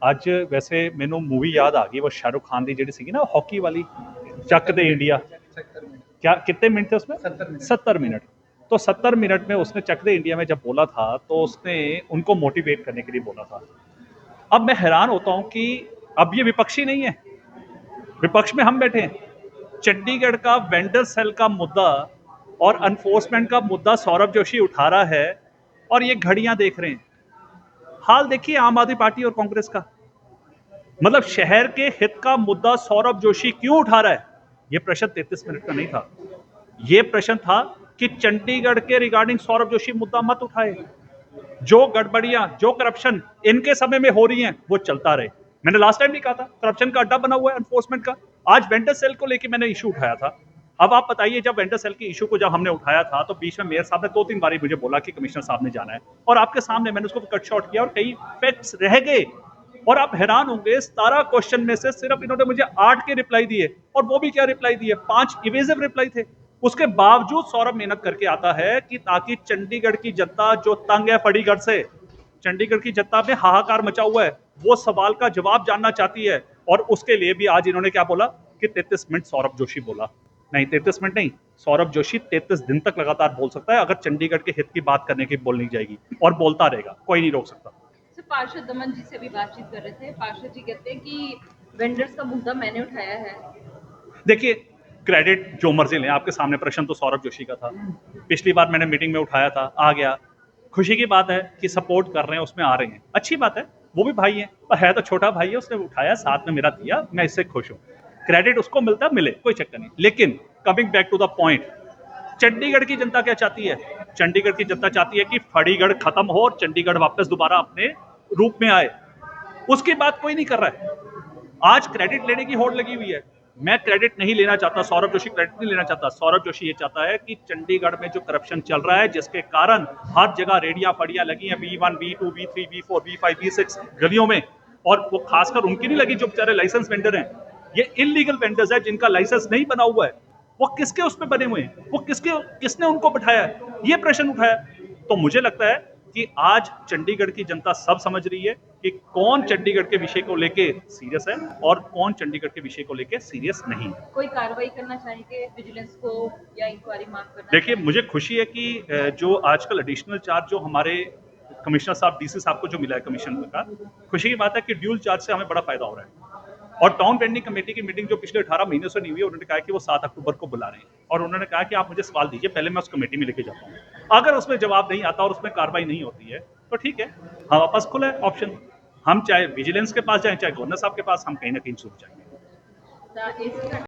ਅੱਜ ਵੈਸੇ ਮੈਨੂੰ मूवी याद आ गई, वो शाहरुख खान की जी सी ना हॉकी वाली चक दे इंडिया, क्या कितने मिनट थे उसमें? 70 मिनट। तो 70 मिनट में उसने चक दे इंडिया में जब बोला था तो उसने उनको मोटिवेट करने के लिए बोला था। अब मैं हैरान होता हूं कि अब ये विपक्षी नहीं है, विपक्ष में हम बैठे हैं। चंडीगढ़ का वेंडर सेल का मुद्दा और अनफोर्समेंट का मुद्दा सौरभ जोशी उठा रहा है और ये घड़ियां देख रहे हैं। हाल देखिए आम आदमी पार्टी और कांग्रेस का, मतलब शहर के हित का मुद्दा सौरभ जोशी क्यों उठा रहा है? यह प्रश्न 33 मिनट का नहीं था, यह प्रश्न था कि चंडीगढ़ के रिगार्डिंग सौरभ जोशी मुद्दा मत उठाए। जो गड़बड़ियां, जो करप्शन इनके समय में हो रही हैं वो चलता रहे। मैंने लास्ट टाइम भी कहा था करप्शन का अड्डा बना हुआ है एनफोर्समेंट का। आज वेंडर सेल को लेकर मैंने इशू उठाया था। अब आप बताइए, जब वेंडर सेल की इशू को जब हमने उठाया था तो बीच में मेयर साहब ने 2-3 बार मुझे बोला कि कमिश्नर साहब ने जाना है, और आपके सामने मैंने उसको कट शॉर्ट किया और कई फैक्ट्स रह गए। और आप हैरान होंगे, 17 क्वेश्चन में से सिर्फ इन्होंने मुझे 8 के रिप्लाई दिए, और वो भी क्या रिप्लाई दिए, 5 इवेजिव रिप्लाई थे। उसके बावजूद सौरभ मेहनत करके आता है कि ताकि चंडीगढ़ की जनता जो तंग है फड़ीगढ़ से, चंडीगढ़ की जनता में हाहाकार मचा हुआ है, वो सवाल का जवाब जानना चाहती है। और उसके लिए भी आज इन्होंने क्या बोला कि 33 मिनट सौरभ जोशी बोला। नहीं, 33 मिनट नहीं, सौरभ जोशी 33 दिन तक लगातार बोल सकता है अगर चंडीगढ़ के हित की बात करने की बोलनी जाएगी, और बोलता रहेगा, कोई नहीं रोक सकता। पार्षद दमन जी से भी बातचीत कर रहे थे, पार्षद जी कहते हैं कि वेंडर्स का मुद्दा मैंने उठाया है। देखिए, क्रेडिट जो मर्जी लें, आपके सामने प्रश्न तो सौरभ जोशी का था, पिछली बार मैंने मीटिंग में उठाया था, आ गया। खुशी की बात है कि सपोर्ट कर रहे हैं, उसमें आ रहे हैं, अच्छी बात है। वो भी भाई है, पर है तो छोटा भाई है, उसने उठाया, साथ में मेरा दिया, मैं इससे खुश हूं। क्रेडिट उसको मिलता मिले, कोई चक्कर नहीं। लेकिन coming back to the point, Chandigarh की जनता क्या चाहती है? चंडीगढ़ की जनता चाहती है कि फड़ीगढ़ खत्म हो और चंडीगढ़ वापस दोबारा अपने रूप में आए। उसकी बात कोई नहीं कर रहा है। आज क्रेडिट लेने की होड़ लगी हुई है। मैं क्रेडिट नहीं लेना चाहता, सौरभ जोशी क्रेडिट नहीं लेना चाहता। सौरभ जोशी ये चाहता है कि चंडीगढ़ में जो करप्शन चल रहा है, जिसके कारण हर जगह रेडियां फड़ियां लगी हैं, B1, B2, B3, B4, B5, B6 गलियों में, और वो खासकर उनकी नहीं लगी जो बेचारे लाइसेंस वेंडर हैं। ये इलीगल वेंडर्स है जिनका लाइसेंस नहीं बना हुआ है। वो किसके उसमें बने हुए हैं? वो किसने उनको बिठाया है? ये प्रश्न उठाया। तो मुझे लगता है कि आज चंडीगढ़ की जनता सब समझ रही है कि कौन चंडीगढ़ के विषय को लेके सीरियस है और कौन चंडीगढ़ के विषय को लेके सीरियस नहीं है। कोई कार्रवाई करना चाहेंगे विजिलेंस को या इंक्वायरी मांग करना? देखिए, मुझे खुशी है कि जो आजकल एडिशनल चार्ज जो हमारे कमिश्नर साहब, डीसी साहब को जो मिला है कमीशन का, खुशी की बात है कि ड्यूल चार्ज से हमें बड़ा फायदा हो रहा है। और टाउन पेंडिंग कमेटी की मीटिंग जो पिछले 18 महीने से नहीं हुई, उन्होंने कहा कि वो 7 अक्टूबर को बुला रहे हैं, और उन्होंने कहा कि आप मुझे सवाल दीजिए, पहले मैं उस कमेटी में लेके जाता हूँ। अगर उसमें जवाब नहीं आता और उसमें कार्रवाई नहीं होती है तो ठीक है, हमारे पास खुला है ऑप्शन। हम चाहे विजिलेंस के पास जाएं, चाहे गवर्नर साहब के पास, हम कहीं ना कहीं छूट जाएंगे।